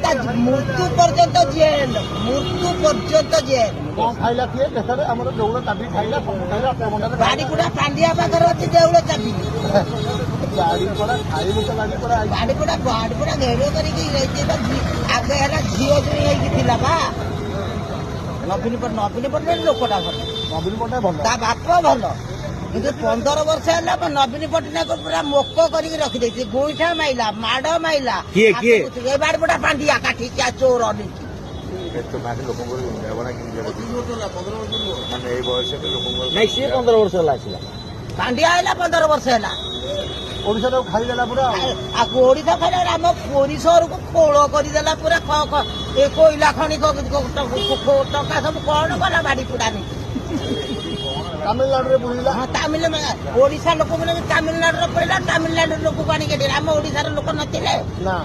ତା ମୃତ୍ୟୁ ପର୍ଯ୍ୟନ୍ତ ଜେଲ୍, ମୃତ୍ୟୁ ପର୍ଯ୍ୟନ୍ତ ଜେଲ୍। ଖାଇଲା କିଏ ଦେଶରେ ଆମର ଦେଉଳ ଚାବି ଖାଇଲା ସବୁ ଖାଇଲା ବାଡ଼ିଗୁଡ଼ା ପାଣ୍ଡିଆ ପାଖରେ ଅଛି ଦେଉଳ ଚାବି। ବାଡ଼ିପଡ଼ା ଖାଇବୁ ତ ବାଡ଼ିପଡ଼ା ଘେରିଅ କରିକି ଆଗେ ହେଲା ଝିଅ ଜଣେ ହେଇକି ଥିଲା ବା। ନବୀନ ପଟ୍ଟନାୟକ ଲୋକଟା ଭଲ, ନବୀନ ପଟ୍ଟନାୟକ ଭଲ, ତା ବାପ ଭଲ। କିନ୍ତୁ 15 ବର୍ଷ ହେଲା ନବୀନ ପଟ୍ଟନାୟକ ପୁରା ମୋକ କରିକି ରଖିଦେଇଛି। ଗୋଇଠା ମାଇଲା, ମାଡ଼ ମାଇଲା। କିଏ ଏ ବାଡ଼ିପଡ଼ା ପାଣ୍ଡିଆ କାଠି ଚୋର ନେଇଛି। ନାଇଁ ସିଏ 15 ବର୍ଷ ହେଲା ଆସିଲା। ପାଣ୍ଡିଆ ହେଲା 15 ବର୍ଷ ହେଲା। ଓଡ଼ିଶାଟାକୁ ଖାଇଦେଲା ପୁରା। ଓଡିଶା ଖାଇଲା ଆମ ପରିସରକୁ ଖୋଳ କରିଦେଲା ପୁରା। ଏ କୋଇଲା ଖଣି ଟଙ୍କା ସବୁ କଣ କଲା ବାଡ଼ିପଡ଼ା ନେଇକି। ତାମିଲନାଡୁରେ ବୁଲିଲା। ଓଡିଶା ଲୋକମାନେ ତାମିଲନାଡୁରେ ପଡିଲା, ତାମିଲନାଡୁ ଲୋକକୁ ଆଣିକି ଆମ ଓଡିଶାର ଲୋକ ନଥିଲେ ନା।